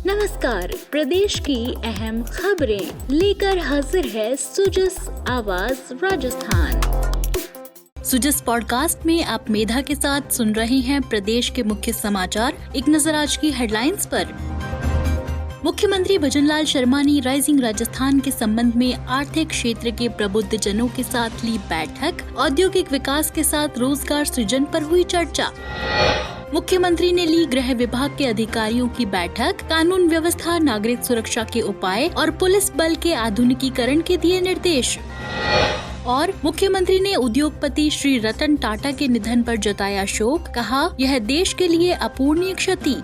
नमस्कार, प्रदेश की अहम खबरें लेकर हाजिर है सुजस आवाज राजस्थान। सुजस पॉडकास्ट में आप मेधा के साथ सुन रहे हैं प्रदेश के मुख्य समाचार। एक नजर आज की हेडलाइंस पर। मुख्यमंत्री भजनलाल शर्मा ने राइजिंग राजस्थान के संबंध में आर्थिक क्षेत्र के प्रबुद्ध जनों के साथ ली बैठक। औद्योगिक विकास के साथ रोजगार सृजन पर हुई चर्चा। मुख्यमंत्री ने ली गृह विभाग के अधिकारियों की बैठक। कानून व्यवस्था, नागरिक सुरक्षा के उपाय और पुलिस बल के आधुनिकीकरण के दिए निर्देश। और मुख्यमंत्री ने उद्योगपति श्री रतन टाटा के निधन पर जताया शोक। कहा, यह देश के लिए अपूरणीय क्षति।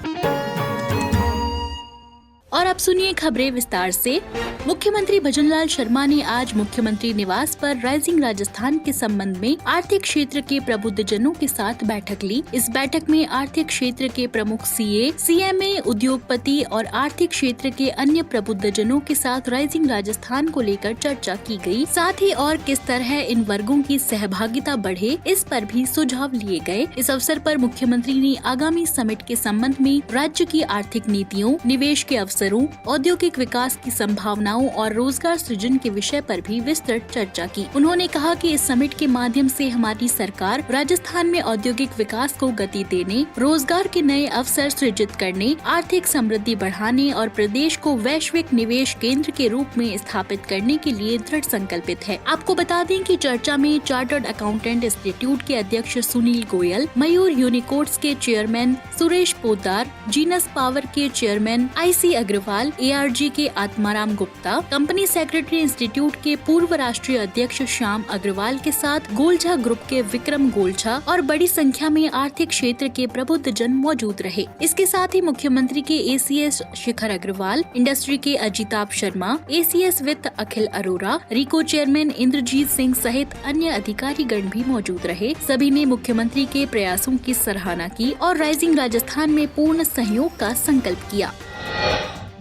और अब सुनिए खबरें विस्तार से। मुख्यमंत्री भजनलाल शर्मा ने आज मुख्यमंत्री निवास पर राइजिंग राजस्थान के संबंध में आर्थिक क्षेत्र के प्रबुद्ध जनों के साथ बैठक ली। इस बैठक में आर्थिक क्षेत्र के प्रमुख सीए, सीएमए, उद्योगपति और आर्थिक क्षेत्र के अन्य प्रबुद्ध जनों के साथ राइजिंग राजस्थान को लेकर चर्चा की गई। साथ ही और किस तरह इन वर्गों की सहभागिता बढ़े, इस पर भी सुझाव लिए गए। इस अवसर पर मुख्यमंत्री ने आगामी समिट के संबंध में राज्य की आर्थिक नीतियों, निवेश के अवसरों, औद्योगिक विकास की संभावनाओं और रोजगार सृजन के विषय पर भी विस्तृत चर्चा की। उन्होंने कहा कि इस समिट के माध्यम से हमारी सरकार राजस्थान में औद्योगिक विकास को गति देने, रोजगार के नए अवसर सृजित करने, आर्थिक समृद्धि बढ़ाने और प्रदेश को वैश्विक निवेश केंद्र के रूप में स्थापित करने के लिए दृढ़ संकल्पित है। आपको बता दें कि चर्चा में चार्टर्ड अकाउंटेंट इंस्टीट्यूट के अध्यक्ष सुनील गोयल, मयूर यूनिकोड्स के chairman Suresh Poddar, genus power के चेयरमैन IC अग्रवाल, ARG के Atmaram Gupta, company secretary institute के पूर्व राष्ट्रीय अध्यक्ष श्याम अग्रवाल के साथ गोलझा ग्रुप के विक्रम गोलझा और बड़ी संख्या में आर्थिक क्षेत्र के प्रबुद्ध जन मौजूद रहे। इसके साथ ही मुख्यमंत्री के ACS शिखर अग्रवाल, इंडस्ट्री के अजिताभ शर्मा, ACS वित्त अखिल अरोरा, रिको चेयरमैन इंद्रजीत सिंह सहित अन्य अधिकारीगण भी मौजूद रहे। सभी ने मुख्यमंत्री के प्रयासों की सराहना की और राइजिंग राजस्थान में पूर्ण सहयोग का संकल्प किया।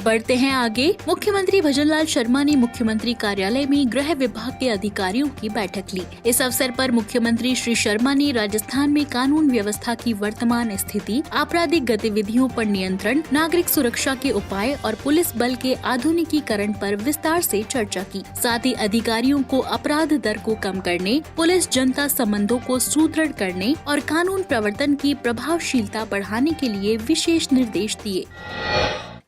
बढ़ते हैं आगे। मुख्यमंत्री भजनलाल शर्मा ने मुख्यमंत्री कार्यालय में गृह विभाग के अधिकारियों की बैठक ली। इस अवसर पर मुख्यमंत्री श्री शर्मा ने राजस्थान में कानून व्यवस्था की वर्तमान स्थिति, आपराधिक गतिविधियों पर नियंत्रण, नागरिक सुरक्षा के उपाय और पुलिस बल के आधुनिकीकरण पर विस्तार से चर्चा की। साथ ही अधिकारियों को अपराध दर को कम करने, पुलिस जनता संबंधों को सुदृढ़ करने और कानून प्रवर्तन की प्रभावशीलता बढ़ाने के लिए विशेष निर्देश दिए।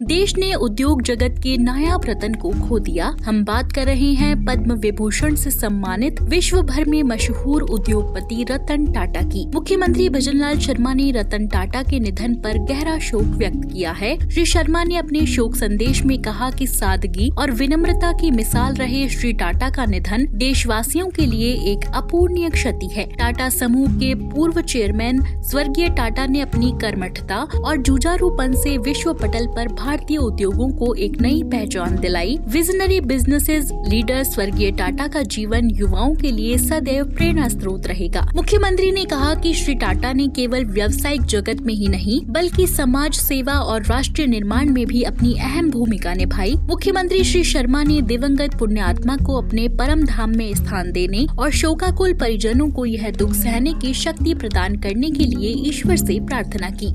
देश ने उद्योग जगत के नायाब रतन को खो दिया। हम बात कर रहे हैं पद्म विभूषण से सम्मानित विश्व भर में मशहूर उद्योगपति रतन टाटा की। मुख्यमंत्री भजनलाल शर्मा ने रतन टाटा के निधन पर गहरा शोक व्यक्त किया है। श्री शर्मा ने अपने शोक संदेश में कहा कि सादगी और विनम्रता की मिसाल रहे श्री टाटा का निधन देशवासियों के लिए एक अपूरणीय क्षति है। टाटा समूह के पूर्व चेयरमैन स्वर्गीय टाटा ने अपनी कर्मठता और जुझारूपन से विश्व पटल पर भारतीय उद्योगों को एक नई पहचान दिलाई। विजनरी बिजनेसेस लीडर स्वर्गीय टाटा का जीवन युवाओं के लिए सदैव प्रेरणा स्रोत रहेगा। मुख्यमंत्री ने कहा कि श्री टाटा ने केवल व्यावसायिक जगत में ही नहीं बल्कि समाज सेवा और राष्ट्र निर्माण में भी अपनी अहम भूमिका निभाई। मुख्यमंत्री श्री शर्मा ने दिवंगत पुण्यात्मा को अपने परम धाम में स्थान देने और शोकाकुल परिजनों को यह दुख सहने की शक्ति प्रदान करने के लिए ईश्वर से प्रार्थना की।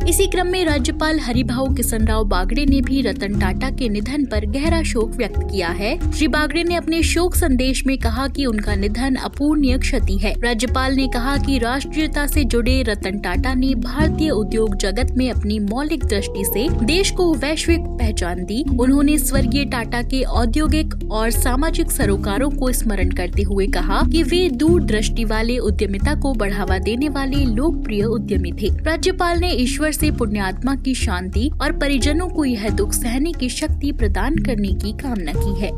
इसी क्रम में राज्यपाल हरिभाऊ किशनराव बागड़े ने भी रतन टाटा के निधन पर गहरा शोक व्यक्त किया है। श्री बागड़े ने अपने शोक संदेश में कहा कि उनका निधन अपूरणीय क्षति है। राज्यपाल ने कहा कि राष्ट्रीयता से जुड़े रतन टाटा ने भारतीय उद्योग जगत में अपनी मौलिक दृष्टि से देश को वैश्विक पहचान दी। उन्होंने स्वर्गीय टाटा के औद्योगिक और सामाजिक सरोकारों को स्मरण करते हुए कहा कि वे दूरदृष्टि वाले उद्यमिता को बढ़ावा देने वाले लोकप्रिय उद्यमी थे। राज्यपाल ने ईश्वर से पुण्यात्मा की शांति और परिजनों को यह दुख सहने की शक्ति प्रदान करने की कामना की है।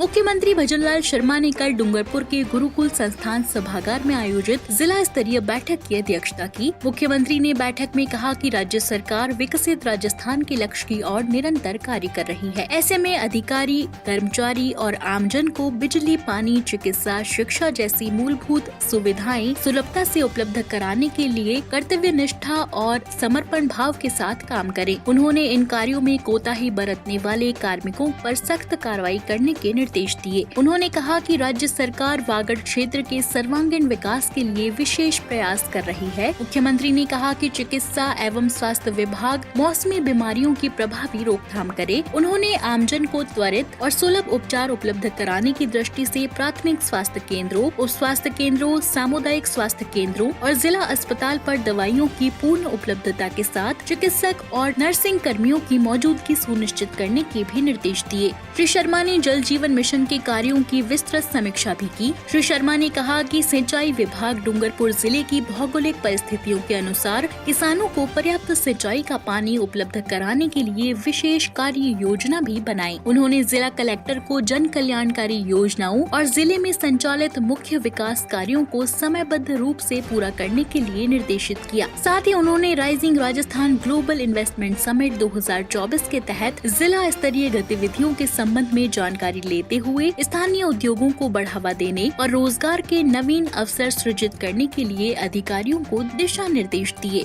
मुख्यमंत्री भजनलाल शर्मा ने कल डूंगरपुर के गुरुकुल संस्थान सभागार में आयोजित जिला स्तरीय बैठक की अध्यक्षता की। मुख्यमंत्री ने बैठक में कहा कि राज्य सरकार विकसित राजस्थान के लक्ष्य की ओर निरंतर कार्य कर रही है। ऐसे में अधिकारी, कर्मचारी और आमजन को बिजली, पानी, चिकित्सा, शिक्षा जैसी मूलभूत सुविधाएं सुलभता से उपलब्ध कराने के लिए कर्तव्य निष्ठा और समर्पण भाव के साथ काम करें। उन्होंने इन कार्यों में कोताही बरतने वाले कार्मिकों पर सख्त कार्रवाई करने के निर्देश निर्देश दिए। उन्होंने कहा कि राज्य सरकार वागड़ क्षेत्र के सर्वांगीण विकास के लिए विशेष प्रयास कर रही है। मुख्यमंत्री ने कहा कि चिकित्सा एवं स्वास्थ्य विभाग मौसमी बीमारियों की प्रभावी रोकथाम करे। उन्होंने आमजन को त्वरित और सुलभ उपचार उपलब्ध कराने की दृष्टि से प्राथमिक स्वास्थ्य केंद्रों, उप स्वास्थ्य केंद्रों, सामुदायिक स्वास्थ्य केंद्रों और जिला अस्पताल पर दवाइयों की पूर्ण उपलब्धता के साथ चिकित्सक और नर्सिंग कर्मियों की मौजूदगी सुनिश्चित करने के भी निर्देश दिए। श्री शर्मा ने जल जीवन मिशन के कार्यों की विस्तृत समीक्षा भी की। श्री शर्मा ने कहा कि सिंचाई विभाग डूंगरपुर जिले की भौगोलिक परिस्थितियों के अनुसार किसानों को पर्याप्त सिंचाई का पानी उपलब्ध कराने के लिए विशेष कार्य योजना भी बनाई। उन्होंने जिला कलेक्टर को जन कल्याणकारी योजनाओं और जिले में संचालित मुख्य विकास कार्यों को समयबद्ध रूप से पूरा करने के लिए निर्देशित किया। साथ ही उन्होंने rising Rajasthan global investment summit 2024 के तहत जिला स्तरीय गतिविधियों के संबंध में जानकारी लेते हुए स्थानीय उद्योगों को बढ़ावा देने और रोजगार के नवीन अवसर सृजित करने के लिए अधिकारियों को दिशा निर्देश दिए।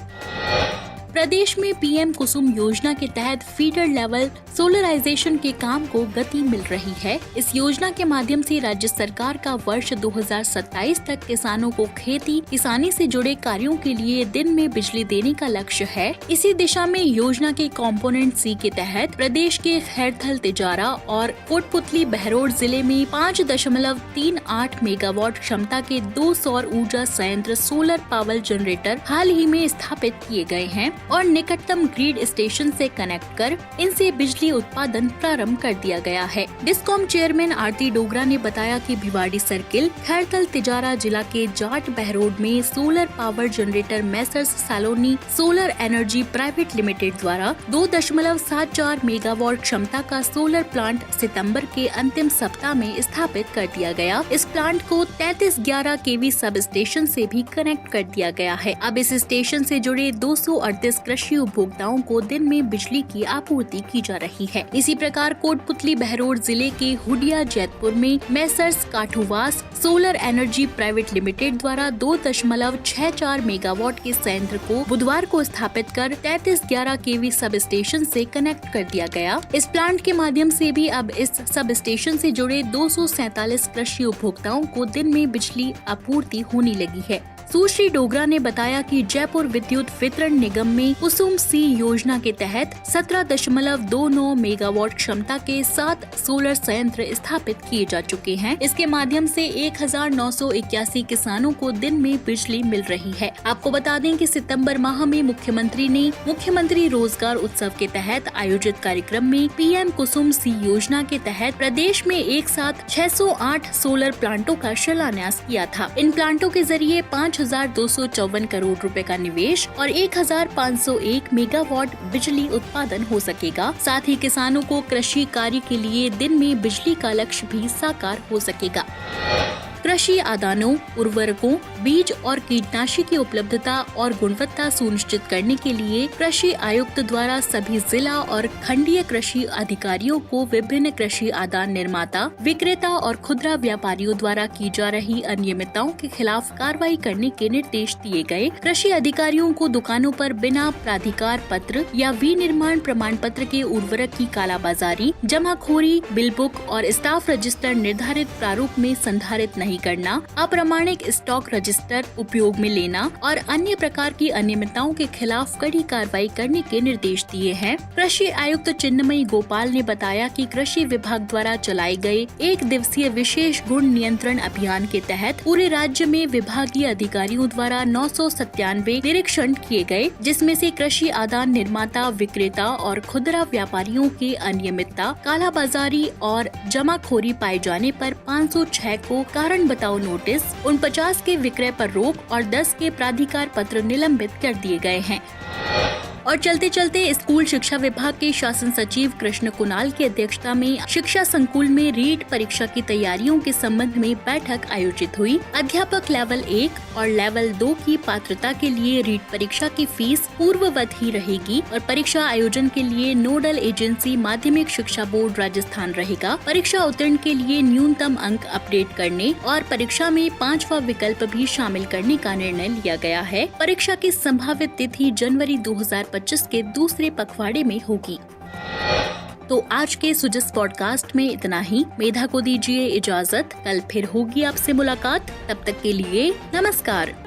प्रदेश में पीएम कुसुम योजना के तहत फीडर लेवल सोलराइजेशन के काम को गति मिल रही है। इस योजना के माध्यम से राज्य सरकार का वर्ष 2027 तक किसानों को खेती किसानी से जुड़े कार्यों के लिए दिन में बिजली देने का लक्ष्य है। इसी दिशा में योजना के कंपोनेंट सी के तहत प्रदेश के खैरथल, तिजारा और कोटपुतली, बहरोड जिले में 5.38 मेगावाट क्षमता के 2 सौर ऊर्जा संयंत्र सोलर पावर जनरेटर हाल ही में स्थापित किए गए हैं और निकटतम ग्रिड स्टेशन से कनेक्ट कर इनसे बिजली उत्पादन प्रारंभ कर दिया गया है। डिस्कॉम चेयरमैन आरती डोगरा ने बताया कि भिवाड़ी सर्किल, खैरथल, तिजारा जिला के जाट, बहरोड में solar power generator messrs Saloni solar energy private limited द्वारा 2.74 मेगावाट क्षमता का सोलर प्लांट सितंबर के अंतिम सप्ताह में स्थापित कर दिया गया। इस प्लांट को 3311 केवी सब स्टेशन से भी कनेक्ट कर दिया गया है। अब इस स्टेशन से जुड़े 238 कृषि उपभोक्ताओं को दिन में बिजली की आपूर्ति की जा रही है। इसी प्रकार कोटपुतली, बहरोड जिले के हुडिया, जैतपुर में Messrs Kathuwas solar energy private limited द्वारा 2.64 मेगावाट के संयंत्र को बुधवार को स्थापित कर 3311 केवी सब स्टेशन से कनेक्ट कर दिया गया। इस प्लांट के माध्यम से भी अब इस सब स्टेशन से जुड़े 247 कृषि उपभोक्ताओं को दिन में बिजली आपूर्ति होने लगी है। सुश्री डोगरा ने बताया कि जयपुर विद्युत वितरण निगम में कुसुम सी योजना के तहत 17.29 मेगावाट क्षमता के 7 सोलर संयंत्र स्थापित किए जा चुके हैं। इसके माध्यम से 1981 किसानों को दिन में बिजली मिल रही है। आपको बता दें कि सितंबर माह में मुख्यमंत्री ने मुख्यमंत्री रोजगार उत्सव के तहत आयोजित कार्यक्रम में पीएम कुसुम सी योजना के तहत प्रदेश में एक साथ 608 सोलर प्लांटों का शिलान्यास किया था। इन प्लांटों के जरिए 5,254 करोड़ रुपए का निवेश और 1,501 मेगावाट बिजली उत्पादन हो सकेगा। साथ ही किसानों को कृषि कार्य के लिए दिन में बिजली का लक्ष्य भी साकार हो सकेगा। कृषि आदानों, उर्वरकों, बीज और कीटनाशी की उपलब्धता और गुणवत्ता सुनिश्चित करने के लिए कृषि आयुक्त द्वारा सभी जिला और खंडीय कृषि अधिकारियों को विभिन्न कृषि आदान निर्माता, विक्रेता और खुदरा व्यापारियों द्वारा की जा रही अनियमितताओं के खिलाफ कार्रवाई करने के निर्देश दिए गए। कृषि अधिकारियों को दुकानों पर बिना प्राधिकार पत्र या विनिर्माण प्रमाण पत्र के उर्वरक की कालाबाजारी, जमाखोरी, बिल बुक और स्टाफ रजिस्टर निर्धारित प्रारूप में संधारित नहीं करना, अप्रामाणिक स्टॉक रजिस्टर उपयोग में लेना और अन्य प्रकार की अनियमितताओं के खिलाफ कड़ी कार्रवाई करने के निर्देश दिए हैं। कृषि आयुक्त चिन्मयी गोपाल ने बताया कि कृषि विभाग द्वारा चलाए गए 1 दिवसीय विशेष गुण नियंत्रण अभियान के तहत पूरे राज्य में विभागीय अधिकारियों द्वारा 997 निरीक्षण किए गए, जिसमें से कृषि आदान निर्माता, विक्रेता और खुदरा व्यापारियों के अनियमितता, कालाबाजारी और जमाखोरी पाए जाने पर 506 को कारण बताओ नोटिस, 49 के विक्रय पर रोक और 10 के प्राधिकार पत्र निलंबित कर दिए गए हैं। और चलते चलते स्कूल शिक्षा विभाग के शासन सचिव कृष्ण कुणाल की अध्यक्षता में शिक्षा संकुल में रीट परीक्षा की तैयारियों के संबंध में बैठक आयोजित हुई। अध्यापक लेवल 1 और लेवल 2 की पात्रता के लिए रीट परीक्षा की फीस पूर्ववत ही रहेगी और परीक्षा आयोजन के लिए नोडल एजेंसी माध्यमिक शिक्षा बोर्ड राजस्थान रहेगा। परीक्षा उत्तीर्ण के लिए न्यूनतम अंक अपडेट करने और परीक्षा में 5वां विकल्प भी शामिल करने का निर्णय लिया गया है। परीक्षा की संभावित तिथि जनवरी 2025 के दूसरे पखवाड़े में होगी। तो आज के सुजस पॉडकास्ट में इतना ही। मेधा को दीजिए इजाजत, कल फिर होगी आपसे मुलाकात। तब तक के लिए नमस्कार।